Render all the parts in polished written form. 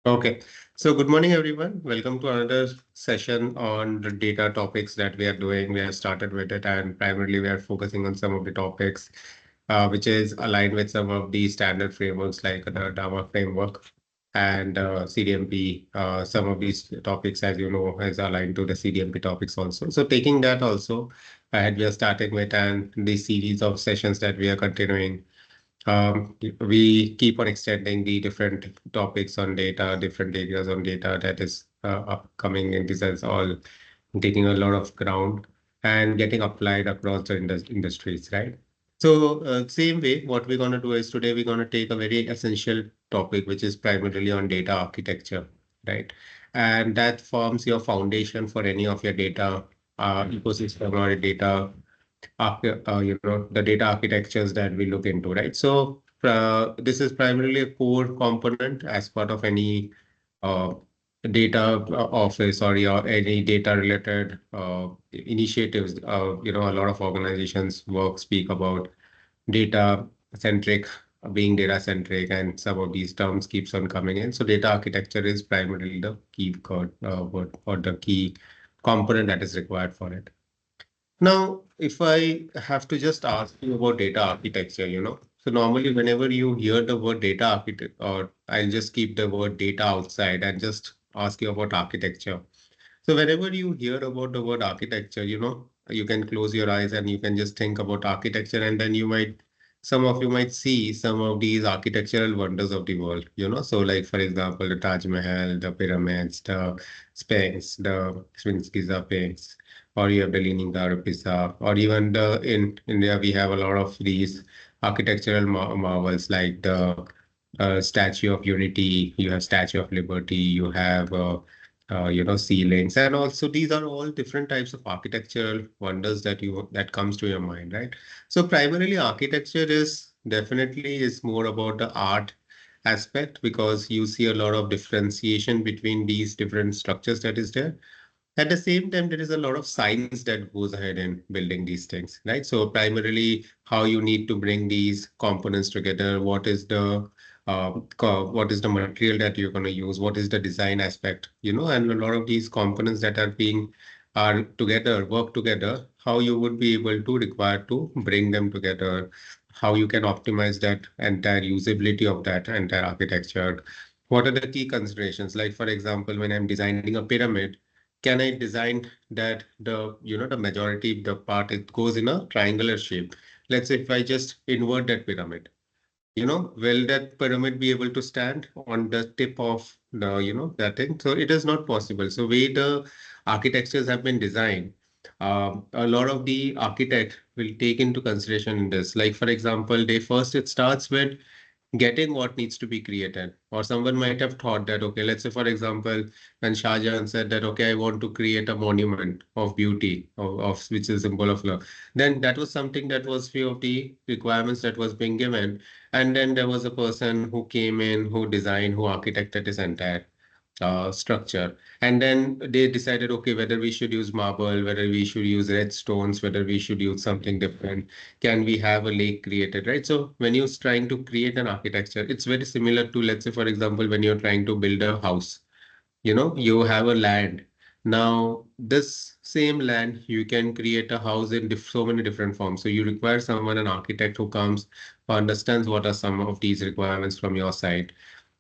Okay, so good morning, everyone. Welcome to another session on the data topics that we are doing. We have started with it, and primarily we are focusing on some of the topics which is aligned with some of the standard frameworks like the DAMA framework and CDMP. Some of these topics, as you know, is aligned to the CDMP topics also. So taking that also ahead, we are starting with and the series of sessions that we are continuing. We keep on extending the different topics on data, different areas on data that is upcoming in this is all taking a lot of ground and getting applied across the industries, right? So same way, what we're going to do is today we're going to take a very essential topic, which is primarily on data architecture, right? And that forms your foundation for any of your data ecosystem or data the data architectures that we look into, right? So this is primarily a core component as part of any uh, data office or your any data related initiatives. A lot of organizations speak about data centric, being data centric, and some of these terms keeps on coming in. So data architecture is primarily the key word or the key component that is required for it. Now, if I have to just ask you about data architecture, so normally whenever you hear the word data architect, or I'll just keep the word data outside and just ask you about architecture. So whenever you hear about the word architecture, you can close your eyes and you can just think about architecture, and then some of you might see some of these architectural wonders of the world, So like, for example, the Taj Mahal, the pyramids, the Sphinx Giza Sphinx, or you have the Leaning Tower of Pisa, or even in India, we have a lot of these architectural marvels like the Statue of Unity, you have Statue of Liberty, you have ceilings, and also these are all different types of architectural wonders that comes to your mind, right? So primarily, architecture is definitely is more about the art aspect because you see a lot of differentiation between these different structures that is there. At the same time, there is a lot of science that goes ahead in building these things, right? So primarily, how you need to bring these components together, what is the material that you're going to use, what is the design aspect, and a lot of these components that are together, work together, how you would be able to require to bring them together, how you can optimize that entire usability of that entire architecture. What are the key considerations? Like, for example, when I'm designing a pyramid, can I design that the majority of the part it goes in a triangular shape? Let's say if I just invert that pyramid, will that pyramid be able to stand on the tip of that thing? So it is not possible. So way the architectures have been designed, a lot of the architect will take into consideration in this. Like for example, it starts with getting what needs to be created. Or someone might have thought that, okay, let's say, for example, when Shah Jahan said that, okay, I want to create a monument of beauty, of which is a symbol of love, then that was something that was few of the requirements that was being given. And then there was a person who came in, who designed, who architected this entire structure. And then they decided, okay, whether we should use marble, whether we should use red stones, whether we should use something different. Can we have a lake created, right? So when you're trying to create an architecture, it's very similar to, let's say, for example, when you're trying to build a house, you have a land. Now, this same land, you can create a house in so many different forms. So you require someone, an architect who comes, who understands what are some of these requirements from your side.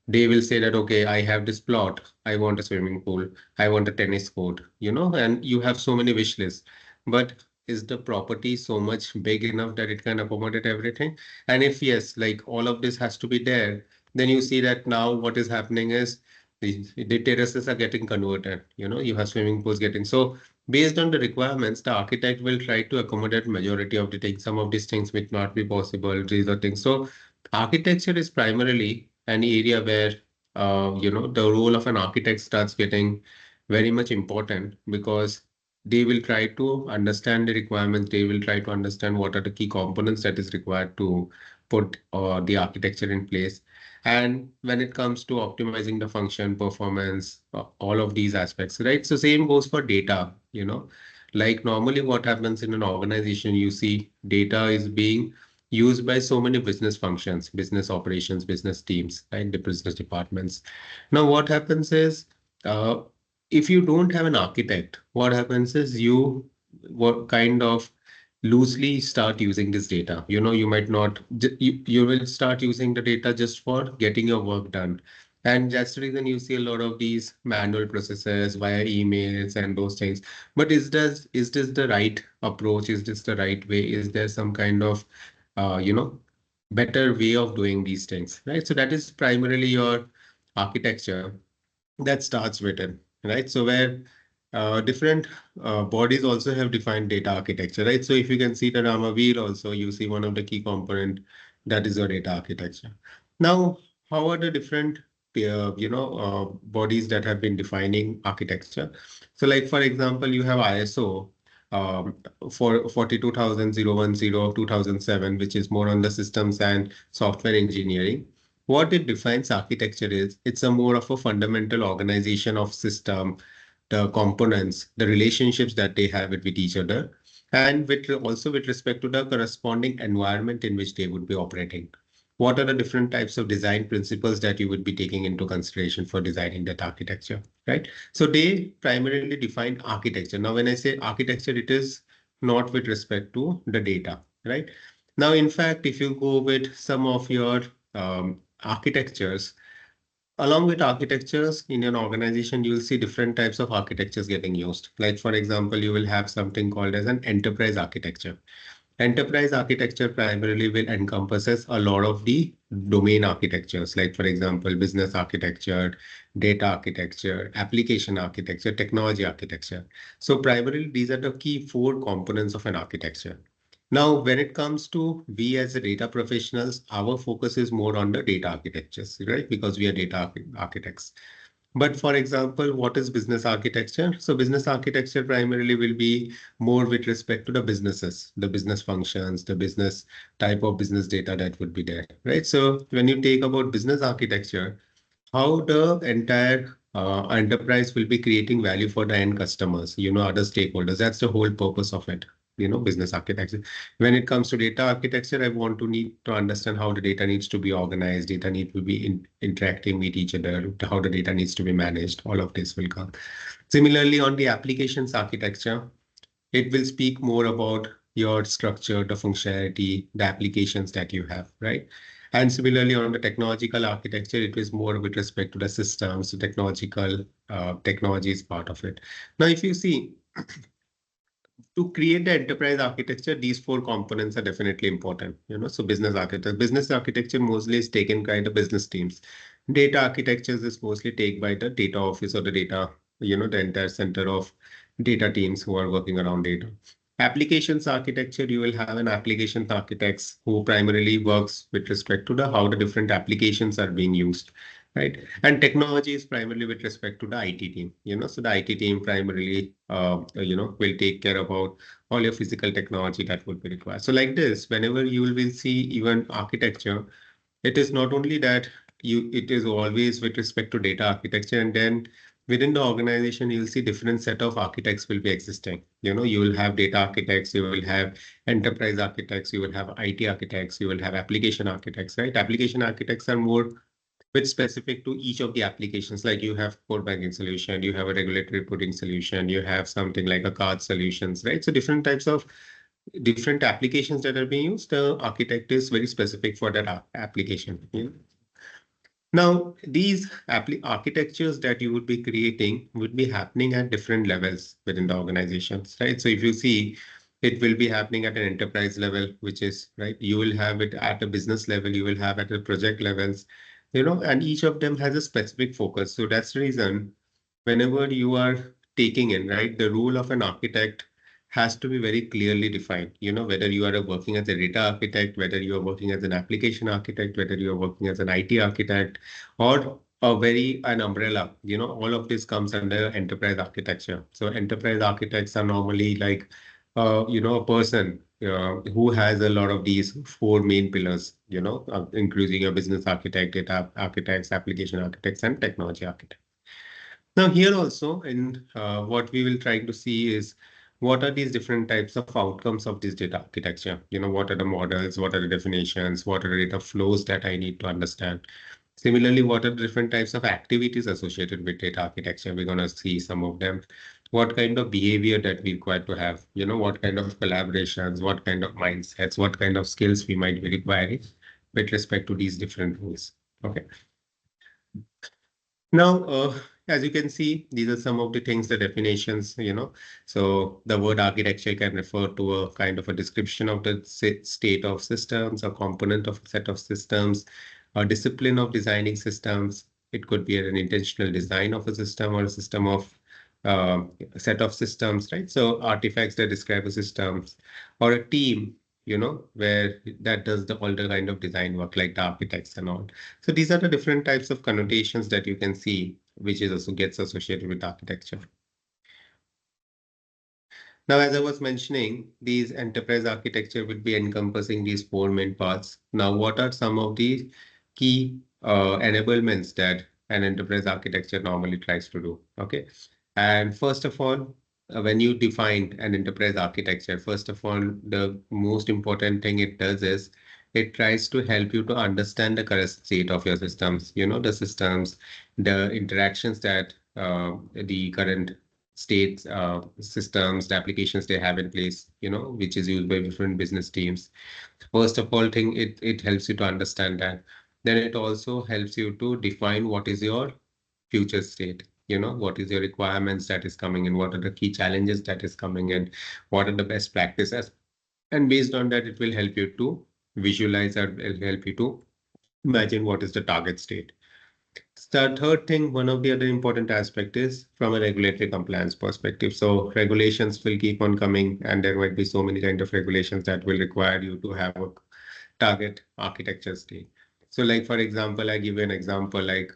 They will say that, okay, I have this plot, I want a swimming pool, I want a tennis court, and you have so many wish lists. But is the property so much big enough that it can accommodate everything? And if yes, like all of this has to be there, then you see that now what is happening is the terraces are getting converted, you have swimming pools getting. So based on the requirements, the architect will try to accommodate majority of the things. Some of these things may not be possible, these are things. So architecture is primarily an area where the role of an architect starts getting very much important because they will try to understand the requirements. They will try to understand what are the key components that is required to put the architecture in place. And when it comes to optimizing the function, performance, all of these aspects, right? So same goes for data, Like normally what happens in an organization, you see data is being used by so many business functions, business operations, business teams, right? The business departments. Now, what happens is, uh, if you don't have an architect, what happens is you what kind of loosely start using this data. You might not, you will start using the data just for getting your work done. And that's the reason you see a lot of these manual processes via emails and those things. But is this the right approach? Is this the right way? Is there some kind of uh, you know, better way of doing these things, right? So that is primarily your architecture that starts with it, right? So where different bodies also have defined data architecture, right? So if you can see the Rama wheel also, you see one of the key component that is your data architecture. Now, how are the different bodies that have been defining architecture? So like for example, you have ISO um, for 42010 2007, which is more on the systems and software engineering. What it defines architecture is it's a more of a fundamental organization of system, the components, the relationships that they have with each other, and also with respect to the corresponding environment in which they would be operating. What are the different types of design principles that you would be taking into consideration for designing that architecture, right? So they primarily define architecture. Now, when I say architecture, it is not with respect to the data, right? Now, in fact, if you go with some of your architectures, along with architectures in an organization, you'll see different types of architectures getting used. Like, for example, you will have something called as an enterprise architecture. Enterprise architecture primarily will encompasses a lot of the domain architectures, like, for example, business architecture, data architecture, application architecture, technology architecture. So primarily, these are the key four components of an architecture. Now, when it comes to we as a data professionals, our focus is more on the data architectures, right? Because we are architects. But for example, what is business architecture? So business architecture primarily will be more with respect to the businesses, the business functions, the business type of business data that would be there, right? So when you take about business architecture, how the entire enterprise will be creating value for the end customers, other stakeholders. That's the whole purpose of it, business architecture. When it comes to data architecture, I want to need to understand how the data needs to be organized, data need to be interacting with each other, how the data needs to be managed. All of this will come. Similarly, on the applications architecture, it will speak more about your structure, the functionality, the applications that you have, right? And similarly, on the technological architecture, it is more with respect to the systems, the technology is part of it. Now, if you see, to create the enterprise architecture, these four components are definitely important. So business architecture mostly is taken by the business teams. Data architectures is mostly taken by the data office or the data, the entire center of data teams who are working around data. Applications architecture, you will have an application architects who primarily works with respect to the how the different applications are being used, right? And technology is primarily with respect to the IT team. So the IT team primarily, will take care about all your physical technology that would be required. So like this, whenever you will see even architecture, it is not only that it is always with respect to data architecture, and then within the organization, you'll see different set of architects will be existing. You will have data architects, you will have enterprise architects, you will have IT architects, you will have application architects, right? Application architects are more which specific to each of the applications. Like you have core banking solution, you have a regulatory reporting solution, you have something like a card solutions, right? So different types of different applications that are being used. The architect is very specific for that application. Now, these architectures that you would be creating would be happening at different levels within the organizations, right? So if you see, it will be happening at an enterprise level, which is right. You will have it at a business level, you will have at a project levels, and each of them has a specific focus. So that's the reason whenever you are taking in, right, the role of an architect has to be very clearly defined. Whether you are working as a data architect, whether you are working as an application architect, whether you are working as an IT architect, or an umbrella, all of this comes under enterprise architecture. So enterprise architects are normally like, a person who has a lot of these four main pillars, including your business architect, data architects, application architects, and technology architects. Now, here also, in what we will try to see is what are these different types of outcomes of this data architecture? What are the models? What are the definitions? What are the data flows that I need to understand? Similarly, what are the different types of activities associated with data architecture? We're going to see some of them. What kind of behavior that we require to have? What kind of collaborations, what kind of mindsets, what kind of skills we might be requiring with respect to these different roles. Okay. Now, as you can see, these are some of the things, the definitions. So the word architecture can refer to a kind of a description of the state of systems, a component of a set of systems, a discipline of designing systems. It could be an intentional design of a system or a system of a set of systems, right? So artifacts that describe a systems or a team, where that does all the kind of design work like the architects and all. So these are the different types of connotations that you can see, which is also gets associated with architecture. Now, as I was mentioning, these enterprise architecture will be encompassing these four main parts. Now, what are some of the key enablements that an enterprise architecture normally tries to do? Okay. And first of all, when you define an enterprise architecture, first of all, the most important thing it does is it tries to help you to understand the current state of your systems, the systems, the interactions that the current states, systems, the applications they have in place, which is used by different business teams. First of all, it helps you to understand that. Then it also helps you to define what is your future state. What is your requirements that is coming in, what are the key challenges that is coming in, what are the best practices. And based on that, it will help you to visualize or will help you to imagine what is the target state. The third thing, one of the other important aspect is from a regulatory compliance perspective. So regulations will keep on coming, and there might be so many kind of regulations that will require you to have a target architecture state. So like, for example, I give you an example like,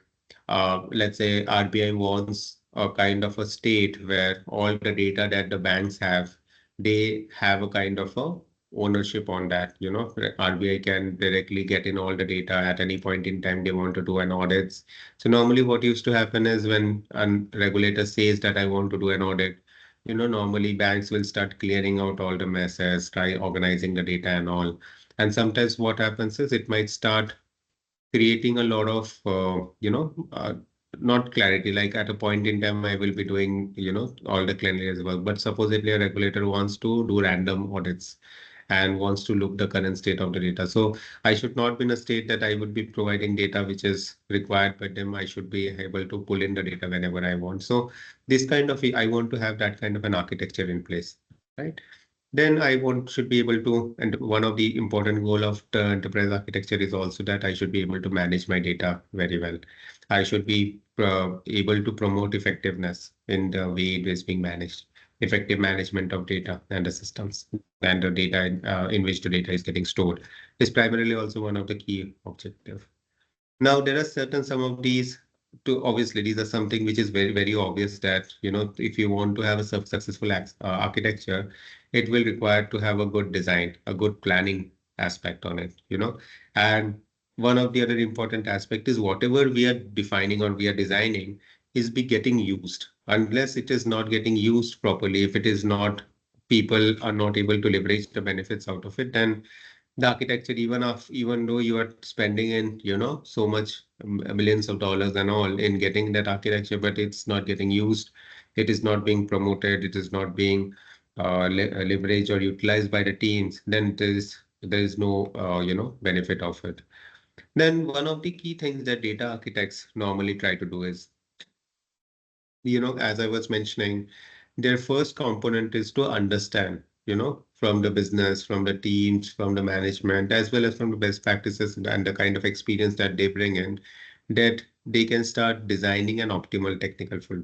let's say RBI wants a kind of a state where all the data that the banks have, they have a kind of a ownership on that. RBI can directly get in all the data at any point in time they want to do an audits. So normally what used to happen is when a regulator says that I want to do an audit, normally banks will start clearing out all the messes, try organizing the data and all. And sometimes what happens is it might start creating a lot of, not clarity. Like at a point in time, I will be doing, all the cleanliness work. But supposedly a regulator wants to do random audits and wants to look the current state of the data. So I should not be in a state that I would be providing data which is required by them. I should be able to pull in the data whenever I want. So this kind of, I want to have that kind of an architecture in place, right? Then I should be able to, and one of the important goal of the enterprise architecture is also that I should be able to manage my data very well. I should be able to promote effectiveness in the way it is being managed, effective management of data and the systems and the data in which the data is getting stored is primarily also one of the key objectives. Now, there are certain some of these to obviously these are something which is very, very obvious that, if you want to have a successful architecture, it will require to have a good design, a good planning aspect on it. And one of the other important aspect is whatever we are defining or we are designing is be getting used. Unless it is not getting used properly, if it is not, people are not able to leverage the benefits out of it, then the architecture, even though you are spending in, so much millions of dollars and all in getting that architecture, but it's not getting used. It is not being promoted. It is not being leveraged or utilized by the teams. Then there is no, benefit of it. Then one of the key things that data architects normally try to do is, as I was mentioning, their first component is to understand, from the business, from the teams, from the management, as well as from the best practices and the kind of experience that they bring in, that they can start designing an optimal technical full,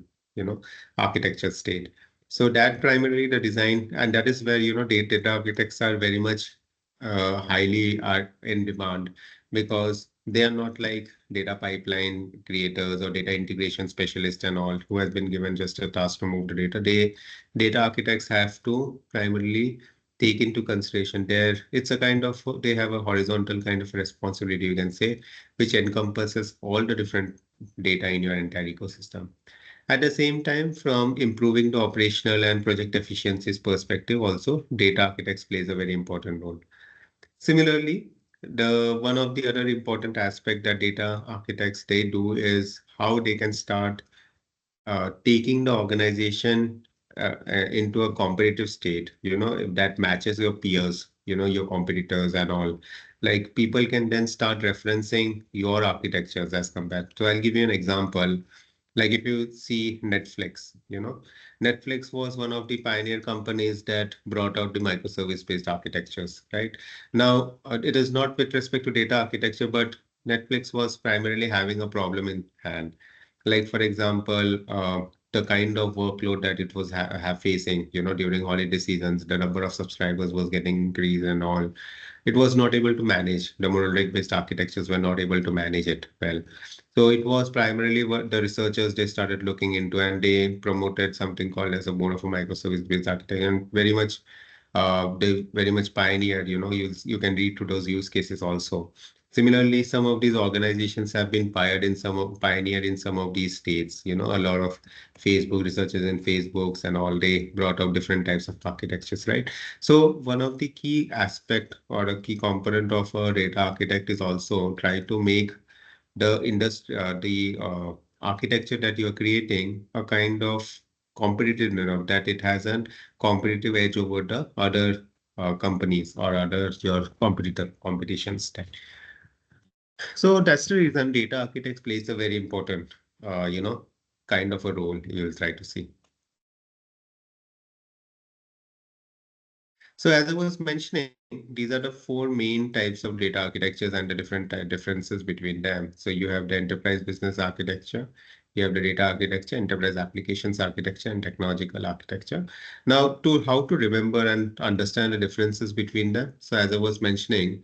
architecture state. So that primarily the design, and that is where, data architects are very much highly are in demand because they are not like data pipeline creators or data integration specialists and all who has been given just a task to move the data. Data architects have to primarily take into consideration there. It's a kind of, they have a horizontal kind of responsibility, you can say, which encompasses all the different data in your entire ecosystem. At the same time, from improving the operational and project efficiencies perspective, also data architects plays a very important role. Similarly, the one of the other important aspect that data architects they do is how they can start taking the organization into a competitive state, if that matches your peers, your competitors and all. Like people can then start referencing your architectures as compared. So I'll give you an example. Like if you see Netflix, Netflix was one of the pioneer companies that brought out the microservice-based architectures, right? Now, it is not with respect to data architecture, but Netflix was primarily having a problem in hand. Like for example, the kind of workload that it was facing, during holiday seasons, the number of subscribers was getting increased and all. It was not able to manage. The monolithic-based architectures were not able to manage it well. So it was primarily what the researchers they started looking into, and they promoted something called as a more of a microservice-based architecture, and they very much pioneered. You can read through those use cases also. Similarly, some of these organizations have been pioneered in some of these states. A lot of Facebook researchers in Facebooks and all, they brought up different types of architectures, right? So one of the key aspect or a key component of a data architect is also try to make the architecture that you're creating a kind of competitive enough that it has a competitive edge over the other companies or other your competitions. So that's the reason data architects plays a very important, kind of a role you'll try to see. So as I was mentioning, these are the four main types of data architectures and the different differences between them. So you have the enterprise business architecture, you have the data architecture, enterprise applications architecture, and technological architecture. Now, to how to remember and understand the differences between them. So as I was mentioning,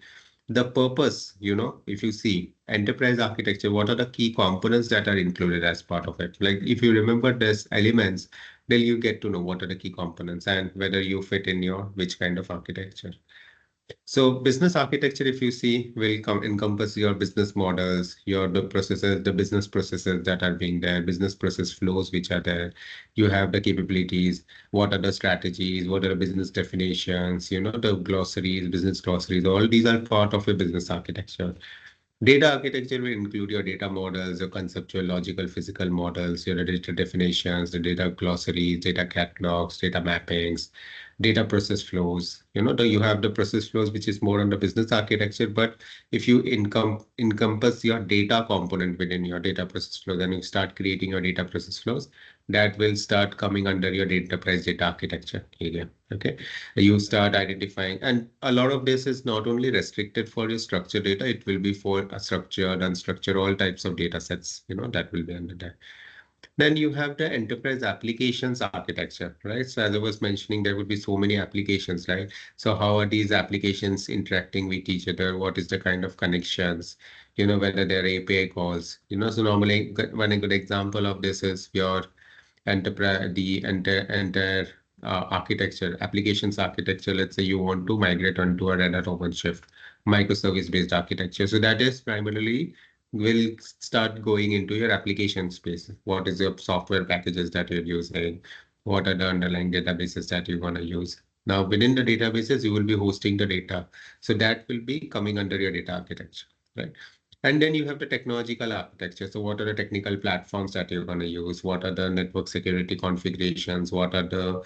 the purpose, if you see enterprise architecture, what are the key components that are included as part of it? Like if you remember these elements, then you get to know what are the key components and whether you fit in your which kind of architecture. So business architecture, if you see, will encompass your business models, the processes, the business processes that are being there, business process flows which are there. You have the capabilities, what are the strategies, what are the business definitions, the glossaries, business glossaries, all these are part of a business architecture. Data architecture will include your data models, your conceptual, logical, physical models, your data definitions, the data glossaries, data catalogs, data mappings, data process flows. You have the process flows, which is more on the business architecture. But if you encompass your data component within your data process flow, then you start creating your data process flows that will start coming under your enterprise data architecture area. Okay, you start identifying, and a lot of this is not only restricted for your structured data, it will be for a structured, unstructured, all types of data sets, that will be under that. Then you have the enterprise applications architecture, right? So as I was mentioning, there would be so many applications, right? So how are these applications interacting with each other? What is the kind of connections? Whether they're API calls, so normally one good example of this is your enterprise, the entire architecture, applications architecture. Let's say you want to migrate onto a Red Hat OpenShift microservice-based architecture. So that is primarily will start going into your application space. What is your software packages that you're using? What are the underlying databases that you want to use? Now, within the databases, you will be hosting the data. So that will be coming under your data architecture, right? And then you have the technological architecture. So what are the technical platforms that you're going to use? What are the network security configurations? What are the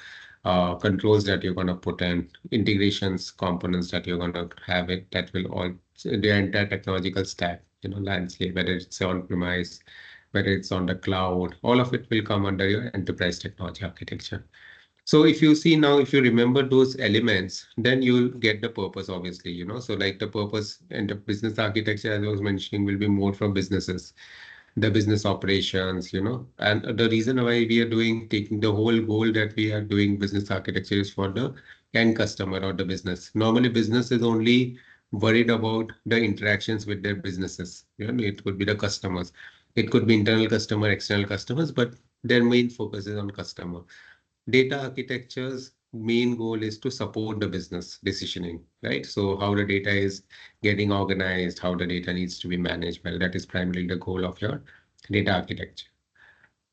controls that you're going to put in? Integrations components that you're going to have it that will all the entire technological stack, landscape, whether it's on premise, whether it's on the cloud, all of it will come under your enterprise technology architecture. So if you see now, if you remember those elements, then you'll get the purpose, obviously, So like the purpose and the business architecture, as I was mentioning, will be more from businesses, the business operations, And the reason why we are taking the whole goal that we are doing business architecture is for the end customer or the business. Normally, business is only worried about the interactions with their businesses. It could be the customers. It could be internal customer, external customers, but their main focus is on customer. Data architecture's main goal is to support the business decisioning, right? So how the data is getting organized, how the data needs to be managed. Well, that is primarily the goal of your data architecture.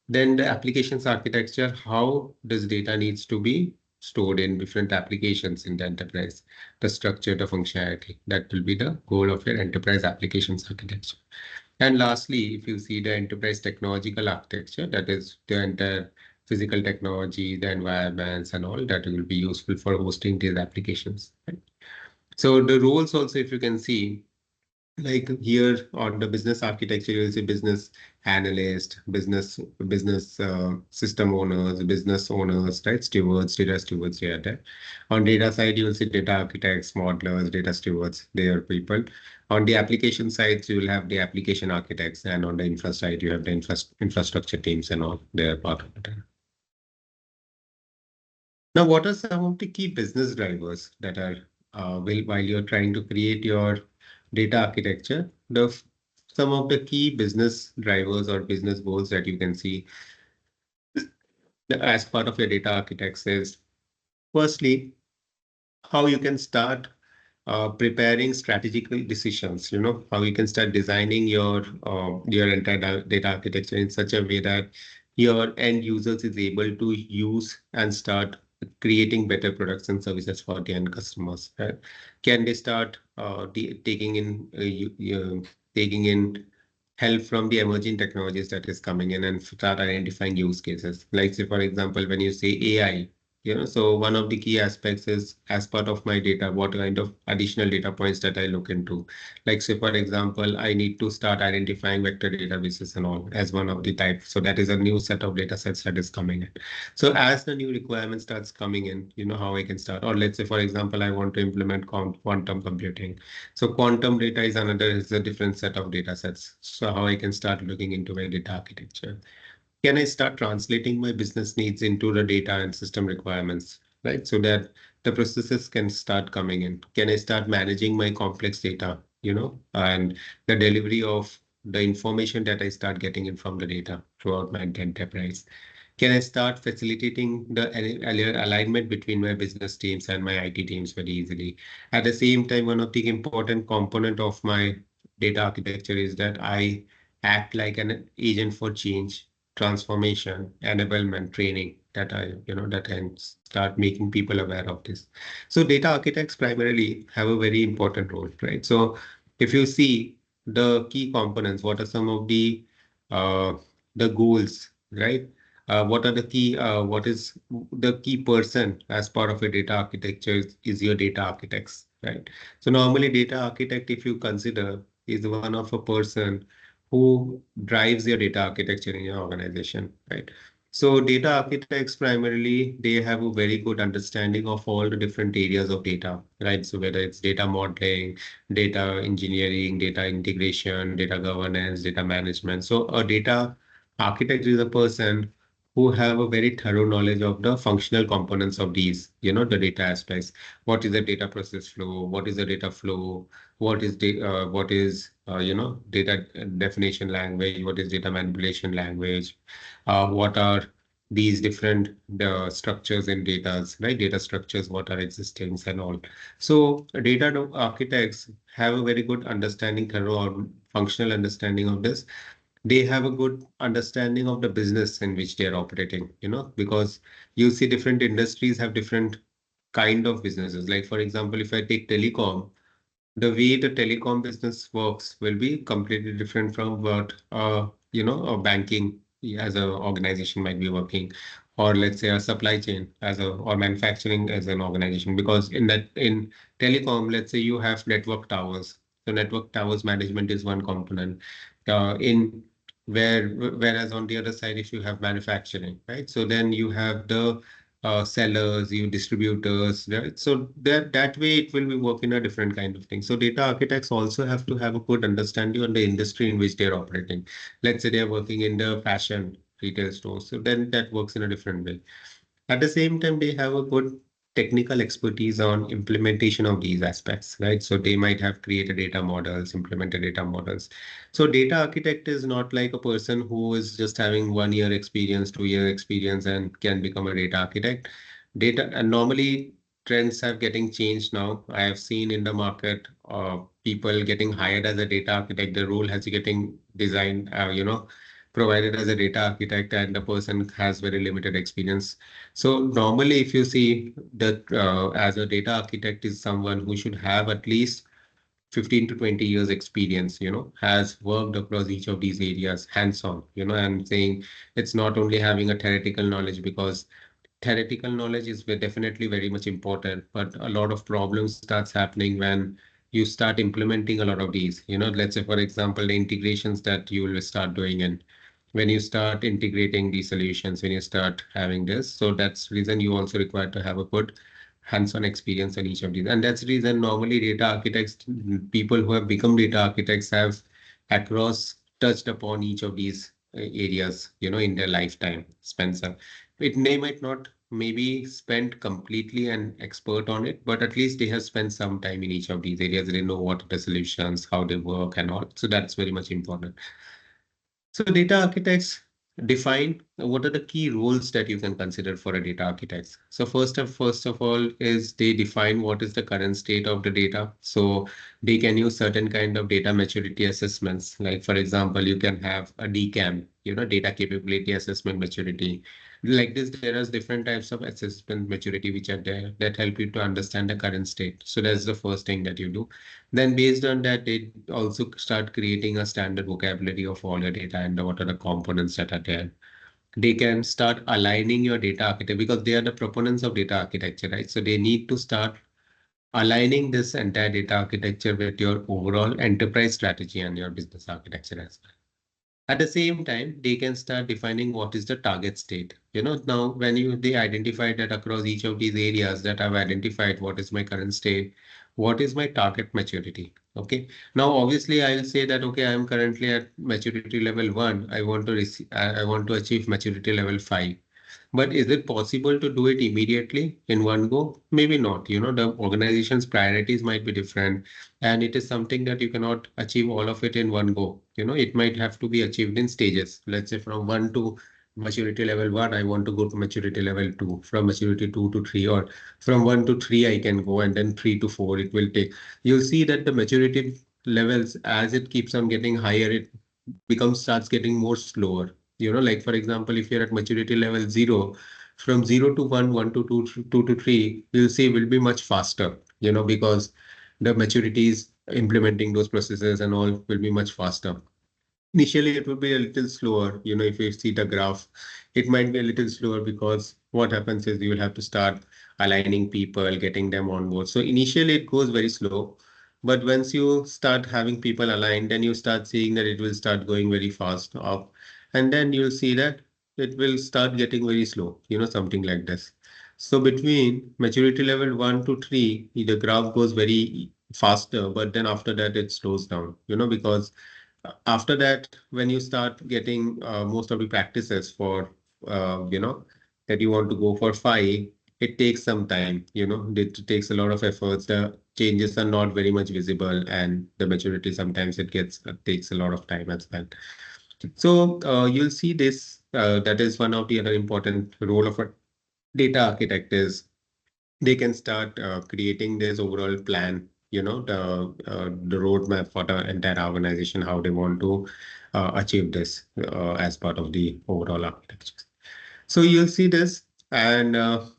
Then the applications architecture, how does data needs to be stored in different applications in the enterprise, the structure, the functionality. That will be the goal of your enterprise applications architecture. And lastly, if you see the enterprise technological architecture, that is the entire physical technology, the environments and all that will be useful for hosting these applications. Right? So the roles also, if you can see, like here on the business architecture, you'll see business analyst, business system owners, business owners, right? Stewards, data stewards here there. On data side, you will see data architects, modelers, data stewards, they are people. On the application side, you will have the application architects, and on the infra side, you have the infrastructure teams and all. They are part of it. Now, what are some of the key business drivers that are while you're trying to create your data architecture? Some of the key business drivers or business goals that you can see as part of your data architects is firstly, how you can start preparing strategical decisions, how you can start designing your entire data architecture in such a way that your end users is able to use and start creating better products and services for the end customers. Right? Can they start taking in help from the emerging technologies that is coming in and start identifying use cases. Like say, for example, when you say AI, so one of the key aspects is as part of my data, what kind of additional data points that I look into. Like say, for example, I need to start identifying vector databases and all as one of the types. So that is a new set of data sets that is coming in. So as the new requirement starts coming in, you know how I can start. Or let's say, for example, I want to implement quantum computing. So quantum data is a different set of data sets. So how I can start looking into my data architecture. Can I start translating my business needs into the data and system requirements, right? So that the processes can start coming in. Can I start managing my complex data, and the delivery of the information that I start getting in from the data throughout my enterprise? Can I start facilitating the alignment between my business teams and my IT teams very easily? At the same time, one of the important component of my data architecture is that I act like an agent for change, transformation, enablement, training that I start making people aware of this. So data architects primarily have a very important role, right? So if you see the key components, what are some of uh, the goals, right? What is the key person as part of a data architecture is your data architects, right? So normally data architect, if you consider, is one of a person who drives your data architecture in your organization, right? So data architects primarily, they have a very good understanding of all the different areas of data, right? So whether it's data modeling, data engineering, data integration, data governance, data management. So a data architect is a person who have a very thorough knowledge of the functional components of these, the data aspects. What is the data process flow? What is the data flow? What is data definition language? What is data manipulation language? What are these different structures in data, right? Data structures, what are existing and all. So data architects have a very good understanding, thorough or functional understanding of this. They have a good understanding of the business in which they are operating, because you see different industries have different kind of businesses. Like for example, if I take telecom, the way the telecom business works will be completely different from what a banking as an organization might be working, or let's say a supply chain or manufacturing as an organization. Because in telecom, let's say you have network towers. So network towers management is one component. In whereas on the other side, if you have manufacturing, right? So then you have the sellers, you distributors, right? So that way it will be working a different kind of thing. So data architects also have to have a good understanding on the industry in which they're operating. Let's say they're working in the fashion retail store, so then that works in a different way. At the same time, they have a good technical expertise on implementation of these aspects, right? So they might have created data models, implemented data models. So data architect is not like a person who is just having 1 year experience, 2 year experience, and can become a data architect. Data and normally trends are getting changed now. I have seen in the market people getting hired as a data architect. The role has getting designed, provided as a data architect and the person has very limited experience. So normally, if you see that as a data architect is someone who should have at least 15 to 20 years experience, has worked across each of these areas hands-on, and saying it's not only having a theoretical knowledge, because theoretical knowledge is definitely very much important, but a lot of problems starts happening when you start implementing a lot of these. Let's say, for example, the integrations that you will start doing, and when you start integrating these solutions, when you start having this, so that's reason you also require to have a good hands-on experience on each of these. And that's the reason normally data architects, people who have become data architects have across touched upon each of these areas, in their lifetime, Spencer. They might not maybe spend completely an expert on it, but at least they have spent some time in each of these areas. They know what are the solutions, how they work and all. So that's very much important. So data architects define what are the key roles that you can consider for a data architect. So first of all is they define what is the current state of the data. So they can use certain kind of data maturity assessments. Like for example, you can have a DCAM, data capability assessment maturity. Like this, there are different types of assessment maturity which are there that help you to understand the current state. So that's the first thing that you do. Then based on that, they also start creating a standard vocabulary of all your data and what are the components that are there. They can start aligning your data architecture because they are the proponents of data architecture, right? So they need to start aligning this entire data architecture with your overall enterprise strategy and your business architecture as well. At the same time, they can start defining what is the target state. Now when they identify that across each of these areas that I've identified what is my current state, what is my target maturity. Okay. Now, obviously, I'll say that, okay, I'm currently at maturity level 1. I want to achieve maturity level 5. But is it possible to do it immediately in one go? Maybe not. The organization's priorities might be different, and it is something that you cannot achieve all of it in one go. It might have to be achieved in stages. Let's say from 1 to maturity level 1, I want to go to maturity level 2, from maturity 2 to 3, or from 1 to 3, I can go, and then 3 to 4, it will take. You'll see that the maturity levels, as it keeps on getting higher, it starts getting more slower. Like for example, if you're at maturity level 0, from 0 to 1, 1 to 2, 2 to 3, you'll see will be much faster, because the maturities implementing those processes and all will be much faster. Initially, it will be a little slower. If you see the graph, it might be a little slower because what happens is you will have to start aligning people, getting them on board. So initially, it goes very slow. But once you start having people aligned, then you start seeing that it will start going very fast up. And then you'll see that it will start getting very slow, something like this. So between maturity level 1 to 3, the graph goes very faster, but then after that, it slows down, because after that, when you start getting most of the practices for, that you want to go for 5, it takes some time, it takes a lot of efforts. The changes are not very much visible, and the maturity sometimes takes a lot of time as well. So you'll see this, that is one of the other important role of a data architect is they can start creating this overall plan, the roadmap for the entire organization, how they want to achieve this as part of the overall architecture. So you'll see this. And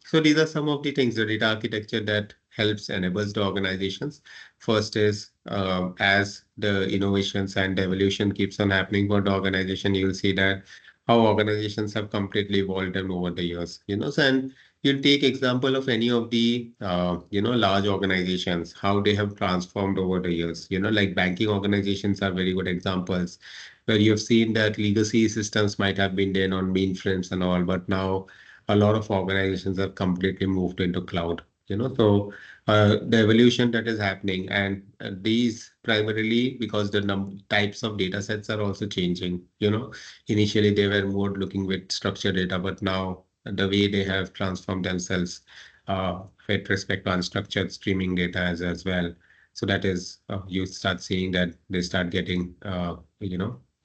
so these are some of the things, the data architecture that helps enables the organizations. First is as the innovations and evolution keeps on happening for the organization, you'll see that how organizations have completely evolved them over the years. So, and you'll take example of any of the large organizations, how they have transformed over the years. Like banking organizations are very good examples where you've seen that legacy systems might have been there on mainframes and all, but now a lot of organizations have completely moved into cloud. So the evolution that is happening, and these primarily because the types of data sets are also changing. Initially they were more looking with structured data, but now the way they have transformed themselves with respect to unstructured streaming data as well. So that is, you start seeing that they start getting,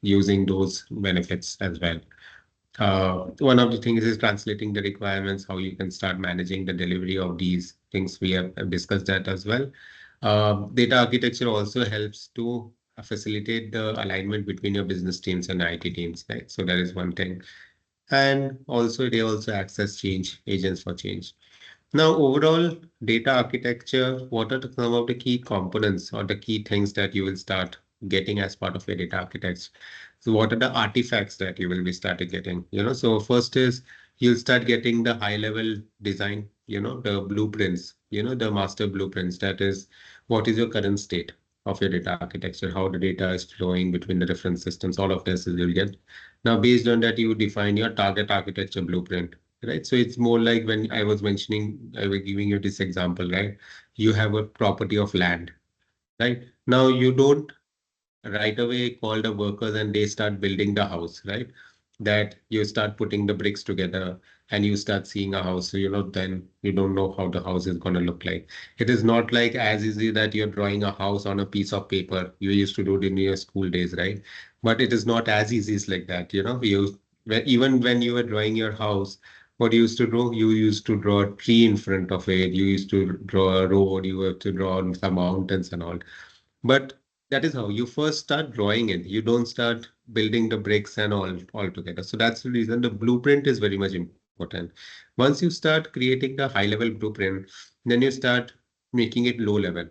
using those benefits as well. One of the things is translating the requirements, how you can start managing the delivery of these things. We have discussed that as well. Data architecture also helps to facilitate the alignment between your business teams and IT teams, right? So that is one thing. And also they also access change agents for change. Now, overall data architecture, what are some of the key components or the key things that you will start getting as part of your data architecture? So what are the artifacts that you will be started getting? So first is you'll start getting the high level design, the blueprints, the master blueprints. That is, what is your current state of your data architecture, how the data is flowing between the different systems, all of this is you'll get. Now, based on that, you define your target architecture blueprint, right? So it's more like when I was mentioning, I was giving you this example, right? You have a property of land, right? Now you don't right away call the workers and they start building the house, right? That you start putting the bricks together and you start seeing a house. So, then you don't know how the house is going to look like. It is not like as easy that you're drawing a house on a piece of paper. You used to do it in your school days, right? But it is not as easy as like that, even when you were drawing your house, what you used to do, you used to draw a tree in front of it. You used to draw a road. You have to draw some mountains and all. But that is how you first start drawing it. You don't start building the bricks and all together. So that's the reason the blueprint is very much important. Once you start creating the high level blueprint, then you start making it low level,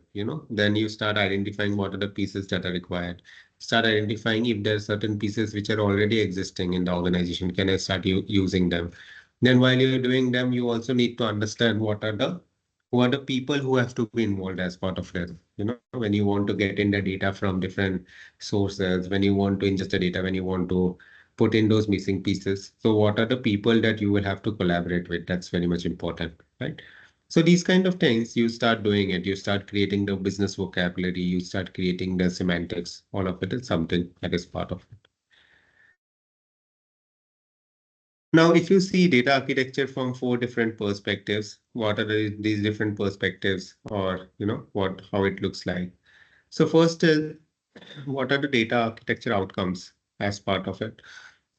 then you start identifying what are the pieces that are required. Start identifying if there are certain pieces which are already existing in the organization. Can I start using them? Then while you're doing them, you also need to understand who are the people who have to be involved as part of this. When you want to get in the data from different sources, when you want to ingest the data, when you want to put in those missing pieces. So what are the people that you will have to collaborate with? That's very much important, right? So these kind of things, you start doing it, you start creating the business vocabulary, you start creating the semantics, all of it is something that is part of it. Now, if you see data architecture from four different perspectives, what are these different perspectives or, how it looks like? So first is what are the data architecture outcomes as part of it?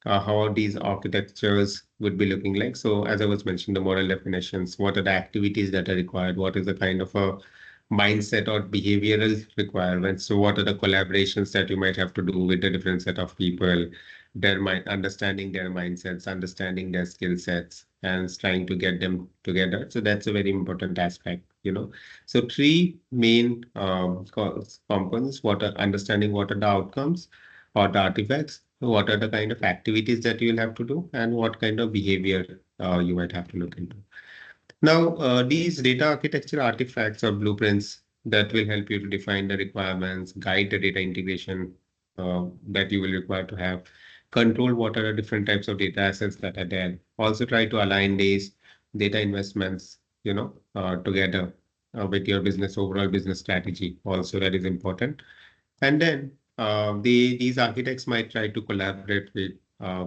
How these architectures would be looking like. So as I was mentioning, the model definitions, what are the activities that are required? What is the kind of a mindset or behavioral requirements? So what are the collaborations that you might have to do with the different set of people, their mind, understanding their mindsets, understanding their skill sets, and trying to get them together. So that's a very important aspect. So three main components, what are understanding what are the outcomes or the artifacts, what are the kind of activities that you'll have to do, and what kind of behavior you might have to look into. Now, these data architecture artifacts or blueprints that will help you to define the requirements, guide the data integration that you will require to have, control what are the different types of data assets that are there. Also try to align these data investments, together with your business overall business strategy. Also, that is important. And then these architects might try to collaborate with,